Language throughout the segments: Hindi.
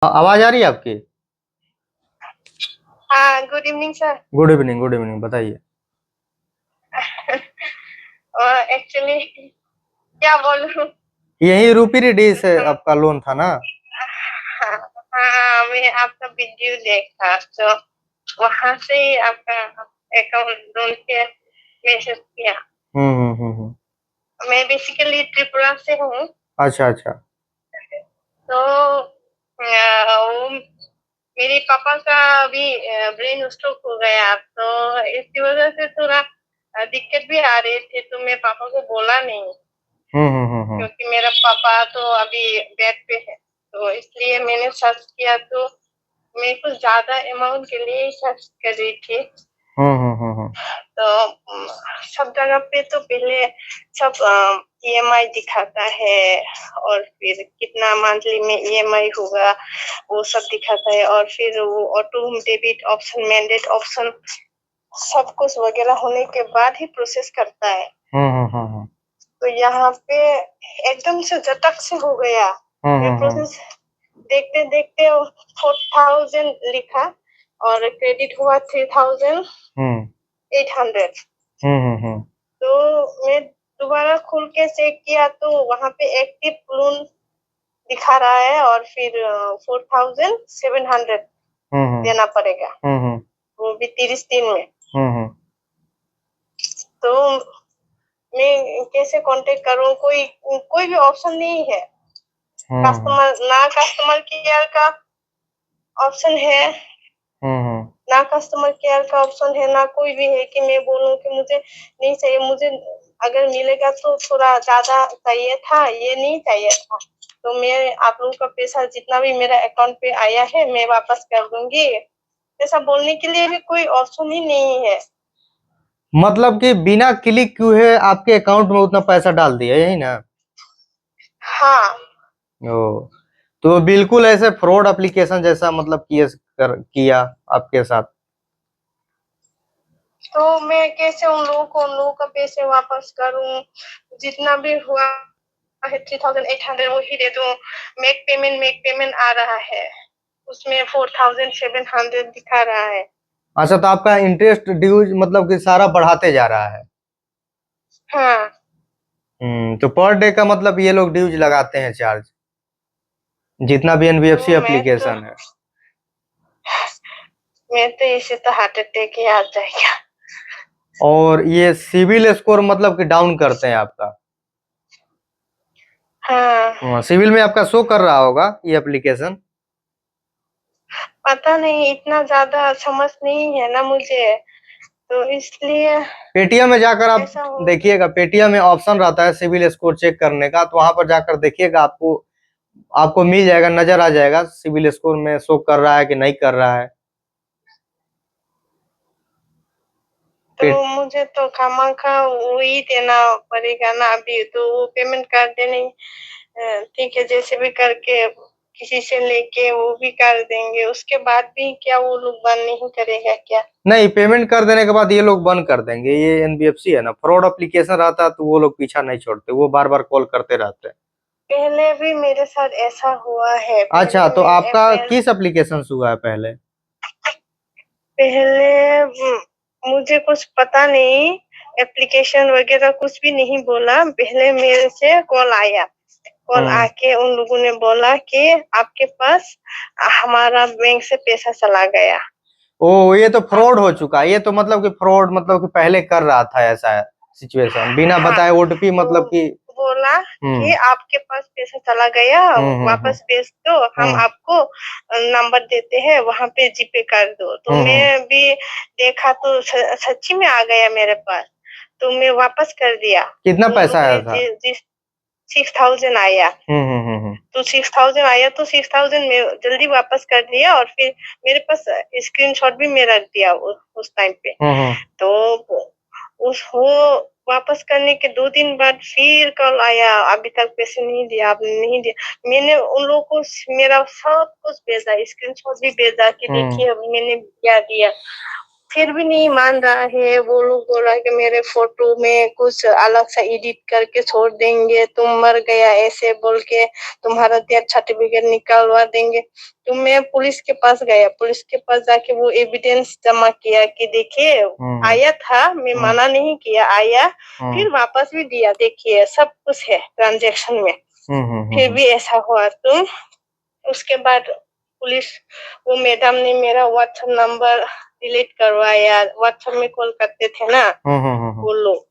आवाज आ रही है आपकी। हाँ, good evening sir. Good evening, good evening, बताइए। एक्चुअली क्या बोलूं। यही रूपी रिडीस है हम आपका लोन था ना। हाँ, हाँ, मैं आपका वीडियो देखा तो वहां से ही आपका अकाउंट ढूंढ के मैसेज किया। हम्म। मैं बेसिकली त्रिपुरा से हूँ। अच्छा अच्छा। तो वो मेरे पापा का अभी ब्रेन स्ट्रोक हो गया, तो इसकी वजह से थोड़ा दिक्कत भी आ रही थी, तो मैं पापा को बोला नहीं हम्म। क्योंकि मेरा पापा तो अभी बेड पे है। तो इसलिए मैंने सर्च किया, तो मैं कुछ ज्यादा अमाउंट के लिए ही सर्च कर रही थी। हम्म। तो सब जगह पे तो पहले सब ईएमआई दिखाता है, और फिर कितना मंथली में ईएमआई होगा वो सब दिखाता है, और फिर वो auto debit option, mandate option, सब कुछ वगैरह होने के बाद ही प्रोसेस करता है। हम्म। तो यहाँ पे एकदम से झटक से हो गया। मैं हम्म। प्रोसेस देखते देखते 4,000 लिखा और क्रेडिट हुआ 3,800। हम्म। तो मैं दोबारा खोल के चेक किया तो वहां पे एक्टिव लोन दिखा रहा है, और फिर 4,700 देना पड़ेगा, वो भी 30 दिन में। हम्म। तो मैं कैसे कांटेक्ट करूं, कोई कोई भी ऑप्शन नहीं है। कस्टमर केयर का ऑप्शन है, हम्म। ना कस्टमर केयर का ऑप्शन है, ना कोई भी है कि मैं बोलूं कि मुझे नहीं चाहिए। मुझे अगर मिलेगा तो थोड़ा ज्यादा चाहिए था, ये नहीं चाहिए था। तो मैं आप लोगों का पैसा जितना भी मेरा अकाउंट पे आया है मैं वापस कर दूंगी, ऐसा बोलने के लिए भी कोई ऑप्शन ही नहीं है। मतलब कि बिना क्लिक किए आपके अकाउंट में उतना पैसा डाल दिया, यही ना। हाँ। ओ, तो बिल्कुल ऐसे फ्रॉड एप्लीकेशन जैसा मतलब किया आपके साथ। तो मैं कैसे उन लोगों का पैसे वापस करूं, जितना भी हुआ है 3,800 वही दे दूं। मेक पेमेंट आ रहा है, उसमें 4,700 दिखा रहा है। अच्छा, तो आपका इंटरेस्ट ड्यूज मतलब कि सारा बढ़ाते जा रहा है। हाँ। तो पर डे का मतलब ये लोग ड्यूज लगाते हैं चार्ज, जितना भी एनबीएफसी तो एप्लीकेशन है। मैं तो इसे तो हार्ट अटैक ही आ जाएगा। और ये सिविल स्कोर मतलब कि डाउन करते हैं आपका। हाँ। सिविल में आपका शो कर रहा होगा ये एप्लीकेशन। पता नहीं, इतना ज्यादा समझ नहीं है ना मुझे, तो इसलिए पेटीएम में जाकर आप ऐसा हो। देखिएगा, पेटीएम में ऑप्शन रहता है सिविल स्कोर चेक करने का, तो वहां पर जाकर देखिएगा, आपको आपको मिल जाएगा, नजर आ जाएगा सिविल स्कोर में शो कर रहा है कि नहीं कर रहा है। तो मुझे तो खामखा वही देना पड़ेगा ना, अभी तो वो पेमेंट कर देने। ठीक है, जैसे भी करके किसी से लेके वो भी कर देंगे, उसके बाद भी क्या वो लोग बंद नहीं करेगा क्या? नहीं, पेमेंट कर देने के बाद ये लोग बंद कर देंगे। ये एनबीएफसी है ना, फ्रॉड एप्लीकेशन रहता है तो वो लोग पीछा नहीं छोड़ते, वो बार बार कॉल करते रहते हैं। पहले भी मेरे साथ ऐसा हुआ है। अच्छा, पहले तो मैं आपका किस एप्लीकेशन से हुआ है पहले। पहले मुझे कुछ पता नहीं, एप्लीकेशन वगैरह कुछ भी नहीं बोला। पहले मेरे से कॉल आया, कॉल हम्म। आके उन लोगों ने बोला कि आपके पास हमारा बैंक से पैसा चला गया। ओ, ये तो फ्रॉड हो चुका है। ये तो मतलब कि फ्रॉड मतलब कि पहले कर रहा था ऐसा सिचुएशन, बिना हाँ। बताए ओटीपी तो मतलब कि। बोला कि हम्म आपके पास पैसा चला गया, हम्म। वापस भेज दो, हम हम्म आपको नंबर देते हैं, वहां पे जीपे कर दो। तो हम्म। मैं भी देखा तो सच्ची में आ गया मेरे पास, तो मैं वापस कर दिया। कितना उन पैसा लोग आया ने था। जिस 6,000 आया, हम्म। तो 6,000 आया तो 6,000 में जल्दी वापस कर दिया, और फिर मेरे पास स्क्रीनशॉट भी मैं रख दिया उस टाइम पे। हम्म। तो उस वो वापस करने के 2 दिन बाद फिर कॉल आया, अभी तक पैसे नहीं दिया, आपने नहीं दिया। मैंने उन लोगों को मेरा सब कुछ भेजा, स्क्रीनशॉट भी भेजा कि हम्म। देखिए मैंने क्या दिया। फिर भी नहीं मान रहा है। वो लोग बोल रहा है कि मेरे फोटो में कुछ अलग सा एडिट करके छोड़ देंगे, तुम मर गया ऐसे बोल के तुम्हारा डेथ सर्टिफिकेट निकलवा देंगे। तो मैं पुलिस के पास गया, पुलिस के पास जाके वो एविडेंस जमा किया कि देखिए आया था, मैं मना नहीं किया, आया, फिर वापस भी दिया, देखिए सब कुछ है ट्रांजेक्शन में। फिर भी ऐसा हुआ। तो उसके बाद पुलिस, वो मैडम ने मेरा व्हाट्सएप नंबर डिलीट करवाया। व्हाट्सएप में कॉल करते थे ना वो लोग,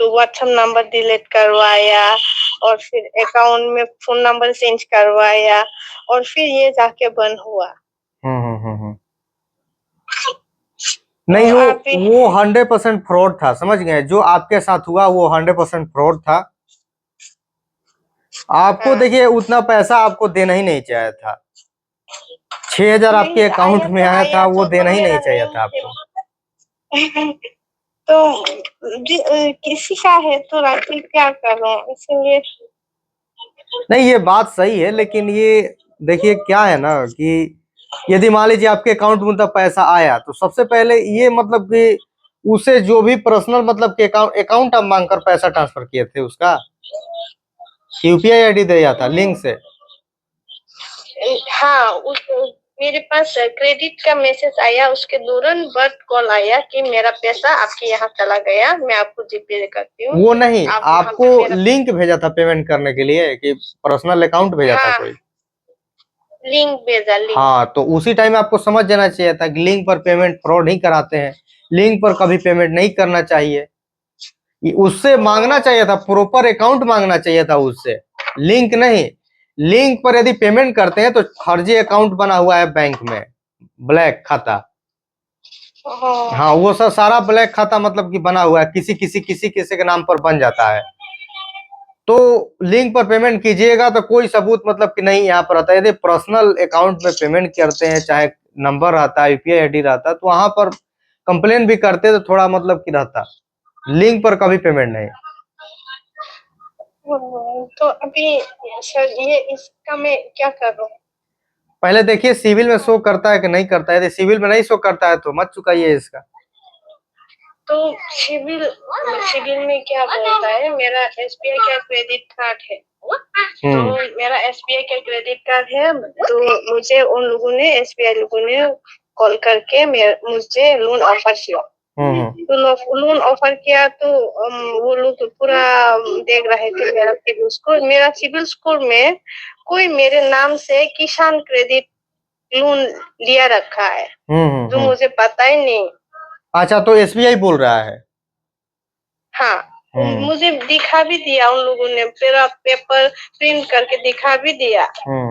तो व्हाट्सएप नंबर डिलीट करवाया और फिर अकाउंट में फोन नंबर चेंज करवाया और फिर ये जाके बंद हुआ। नहीं, तो वो 100% फ्रॉड था, समझ गए? जो आपके साथ हुआ वो 100% फ्रॉड था। आपको देखिए उतना पैसा आपको देना ही नहीं चाहिए था। 6,000 आपके अकाउंट में आया था, वो देना ही नहीं चाहिए था आपको। तो किसी का है तो राखी क्या करूं, इसलिए। नहीं, ये बात सही है, लेकिन ये देखिए क्या है ना कि यदि मान लीजिए आपके अकाउंट में तब पैसा आया तो सबसे पहले ये मतलब कि उसे जो भी पर्सनल मतलब कि अकाउंट आप मांगकर पैसा ट्रांसफर किए थे उसका यूपीआई आईडी दिया था लिंक से। हाँ, मेरे पास क्रेडिट का मैसेज आया, उसके दौरान बट कॉल आया कि मेरा पैसा आपके यहाँ चला गया, मैं आपको जीपे करती हूँ। वो नहीं, आपको लिंक भेजा था पेमेंट करने के लिए कि पर्सनल अकाउंट भेजा था कोई? लिंक भेजा, लिंक। हाँ, तो उसी टाइम आपको समझ जाना चाहिए था कि लिंक पर पेमेंट फ्रॉड नहीं कराते हैं, लिंक पर कभी पेमेंट नहीं करना चाहिए। उससे मांगना चाहिए था, प्रॉपर अकाउंट मांगना चाहिए था उससे, लिंक नहीं। लिंक पर यदि पेमेंट करते हैं तो फर्जी अकाउंट बना हुआ है बैंक में, ब्लैक खाता। हाँ, वो सब सारा ब्लैक खाता मतलब कि बना हुआ है, किसी किसी किसी किसी के नाम पर बन जाता है। तो लिंक पर पेमेंट कीजिएगा तो कोई सबूत मतलब कि नहीं यहाँ पर आता है। यदि पर्सनल अकाउंट में पेमेंट करते हैं, चाहे नंबर रहता है, यूपीआई आईडी रहता है, तो वहां पर कंप्लेन भी करते तो थोड़ा मतलब कि रहता। लिंक पर कभी पेमेंट नहीं। तो अभी सर ये इसका मैं क्या करूं? पहले देखिए सिविल में शो करता है कि नहीं करता है। यदि सिविल में नहीं शो करता है तो मत चुकाइए इसका। तो सिविल सिविल में क्या बोलता है, मेरा एसबीआई का क्रेडिट कार्ड है, तो मेरा एसबीआई का क्रेडिट कार्ड है, तो मुझे उन लोगों ने, एसबीआई लोगों ने कॉल करके मुझे लोन ऑफर किया। तो लोन ऑफर किया तो वो लोग तो पूरा देख रहे थे मेरा सिविल स्कोर में कोई मेरे नाम से किसान क्रेडिट लोन लिया रखा है, जो मुझे पता ही नहीं। अच्छा, तो एसबीआई बोल रहा है? हाँ, मुझे दिखा भी दिया उन लोगों ने, मेरा पेपर प्रिंट करके दिखा भी दिया।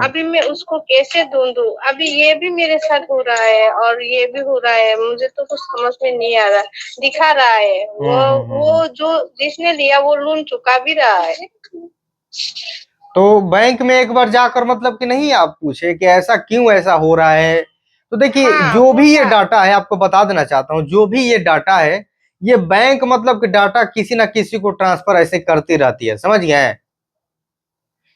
अभी मैं उसको कैसे ढूंढूं? अभी ये भी मेरे साथ हो रहा है और ये भी हो रहा है, मुझे तो कुछ समझ में नहीं आ रहा। दिखा रहा है वो जो जिसने लिया वो लोन चुका भी रहा है। तो बैंक में एक बार जाकर मतलब कि नहीं आप पूछे कि ऐसा क्यों ऐसा हो रहा है? तो देखिए जो भी ये डाटा है, आपको बता देना चाहता हूँ, जो भी ये डाटा है, ये बैंक मतलब कि डाटा किसी ना किसी को ट्रांसफर ऐसे करती रहती है, समझ गए?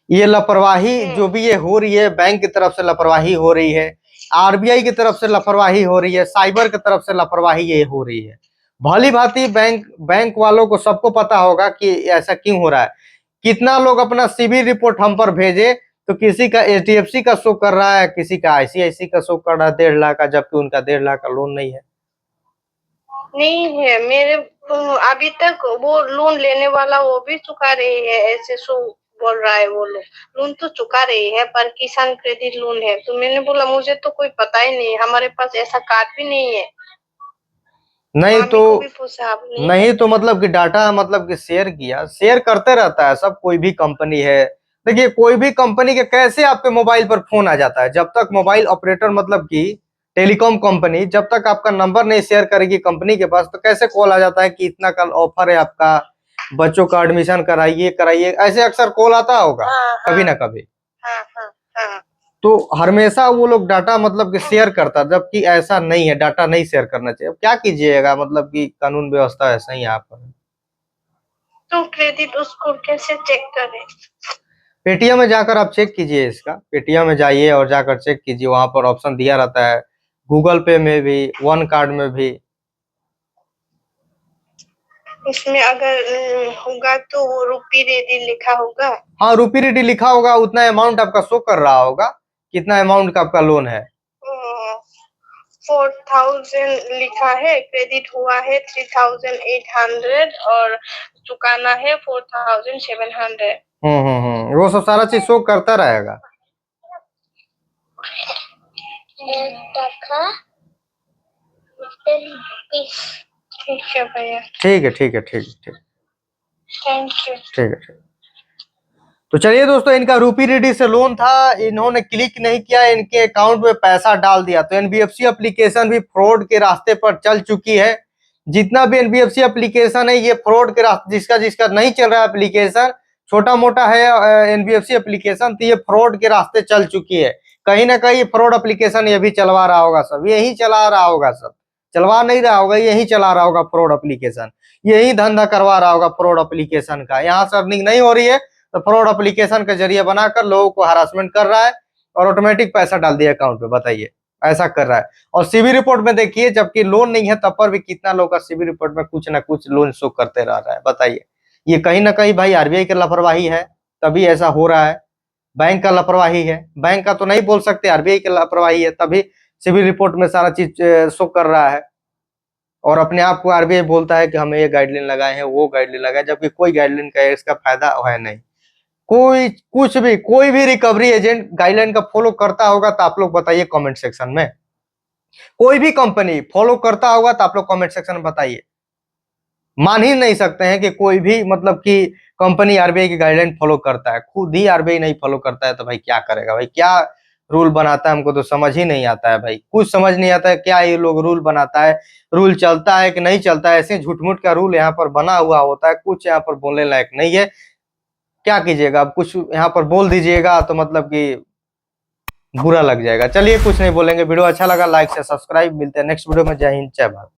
ये लापरवाही जो भी ये हो रही है, बैंक की तरफ से लापरवाही हो रही है, आरबीआई की तरफ से लापरवाही हो रही है, साइबर की तरफ से लापरवाही ये हो रही है। भली भांति बैंक वालों को सबको पता होगा कि ऐसा क्यों हो रहा है। कितना लोग अपना सिविल रिपोर्ट हम पर भेजे तो किसी का एचडीएफसी का शो कर रहा है, किसी का आईसीआईसी का शो कर रहा है 1.5 लाख का, जबकि उनका 1.5 लाख का लोन नहीं है। नहीं है मेरे, अभी तक वो लोन लेने वाला वो भी चुका रही है, ऐसे शो बोल रहा है। वो लोन तो चुका रही है पर किसान क्रेडिट लोन है। तो मैंने बोला मुझे तो कोई पता ही नहीं, हमारे पास ऐसा कार्ड भी नहीं है। नहीं तो पूछा आपने? नहीं तो मतलब कि डाटा मतलब कि शेयर किया, शेयर करते रहता है सब, कोई भी कंपनी है। देखिए कोई भी कंपनी के कैसे आपके मोबाइल पर फोन आ जाता है, जब तक मोबाइल ऑपरेटर मतलब कि टेलीकॉम कंपनी जब तक आपका नंबर नहीं शेयर करेगी कंपनी के पास, तो कैसे कॉल आ जाता है कि इतना कल ऑफर है आपका, बच्चों का एडमिशन कराइए कराइए, ऐसे अक्सर कॉल आता होगा। कभी ना कभी। तो हमेशा वो लोग डाटा मतलब कि शेयर करता, जबकि ऐसा नहीं है, डाटा नहीं शेयर करना चाहिए। क्या कीजिएगा, मतलब कि कानून व्यवस्था ऐसा ही यहाँ पर। तो क्रेडिट स्कोर कैसे चेक करें? पेटीएम में जाकर आप चेक कीजिए इसका, पेटीएम में जाइए और जाकर चेक कीजिए, वहां पर ऑप्शन दिया रहता है, गूगल पे में भी, वन कार्ड में भी। उसमें अगर होगा तो वो रुपी रेडी लिखा होगा। हाँ, रुपी रेडी लिखा होगा, उतना अमाउंट आपका शो कर रहा होगा, कितना अमाउंट का आपका लोन है। 4000 लिखा है, क्रेडिट हुआ है 3800 और चुकाना है 4700। वो सब सारा चीज शो करता रहेगा। ठीक है भैया। ठीक है, ठीक है, ठीक है, ठीक, थैंक यू। ठीक है, ठीक। तो चलिए दोस्तों, इनका रूपी रेडी से लोन था, इन्होंने क्लिक नहीं किया, इनके अकाउंट में पैसा डाल दिया। तो एनबीएफसी एप्लीकेशन भी फ्रॉड के रास्ते पर चल चुकी है। जितना भी एनबीएफसी एप्लीकेशन है ये फ्रॉड के रास्ते, जिसका जिसका नहीं चल रहा है एप्लीकेशन, छोटा मोटा है एनबीएफसी एप्लीकेशन, तो ये फ्रॉड के रास्ते चल चुकी है। कहीं ना कहीं फ्रॉड एप्लीकेशन ये भी चलवा रहा होगा, सब यही चला रहा होगा, सब चलवा नहीं रहा होगा, यही चला रहा होगा फ्रॉड एप्लीकेशन, यही धंधा करवा रहा होगा फ्रॉड एप्लीकेशन का। यहाँ से अर्निंग नहीं हो रही है तो फ्रॉड एप्लीकेशन के जरिए बनाकर लोगों को हरासमेंट कर रहा है और ऑटोमेटिक पैसा डाल दिया अकाउंट पे। बताइए, ऐसा कर रहा है। और सिविल रिपोर्ट में देखिए, जबकि लोन नहीं है तब पर भी कितना लोग का सिविल रिपोर्ट में कुछ ना कुछ लोन शो करते रह रहा है। बताइए, ये कहीं ना कहीं भाई आरबीआई की लापरवाही है, तभी ऐसा हो रहा है। बैंक का लापरवाही है, बैंक का तो नहीं बोल सकते, आरबीआई की लापरवाही है, तभी सिविल रिपोर्ट में सारा चीज शो कर रहा है। और अपने आप को आरबीआई बोलता है कि हमें ये गाइडलाइन लगाए हैं, वो गाइडलाइन लगाए, जबकि कोई गाइडलाइन का इसका फायदा है नहीं। कोई कुछ भी, कोई भी रिकवरी एजेंट गाइडलाइन का फॉलो करता होगा तो आप लोग बताइए कमेंट सेक्शन में। कोई भी कंपनी फॉलो करता होगा तो आप लोग कमेंट सेक्शन में बताइए। मान ही नहीं सकते हैं कि कोई भी मतलब कि कंपनी आरबीआई की गाइडलाइन फॉलो करता है। खुद ही आरबीआई नहीं फॉलो करता है तो भाई क्या करेगा? भाई क्या रूल बनाता है, हमको तो समझ ही नहीं आता है भाई, कुछ समझ नहीं आता है क्या ये लोग रूल बनाता है, रूल चलता है कि नहीं चलता है। ऐसे झूठ-मूठ का रूल यहाँ पर बना हुआ होता है, कुछ यहाँ पर बोलने लायक नहीं है। क्या कीजिएगा, आप कुछ यहाँ पर बोल दीजिएगा तो मतलब कि बुरा लग जाएगा। चलिए कुछ नहीं बोलेंगे। वीडियो अच्छा लगा लाइक से सब्सक्राइब, मिलते हैं नेक्स्ट वीडियो में। जय हिंद, जय भारत।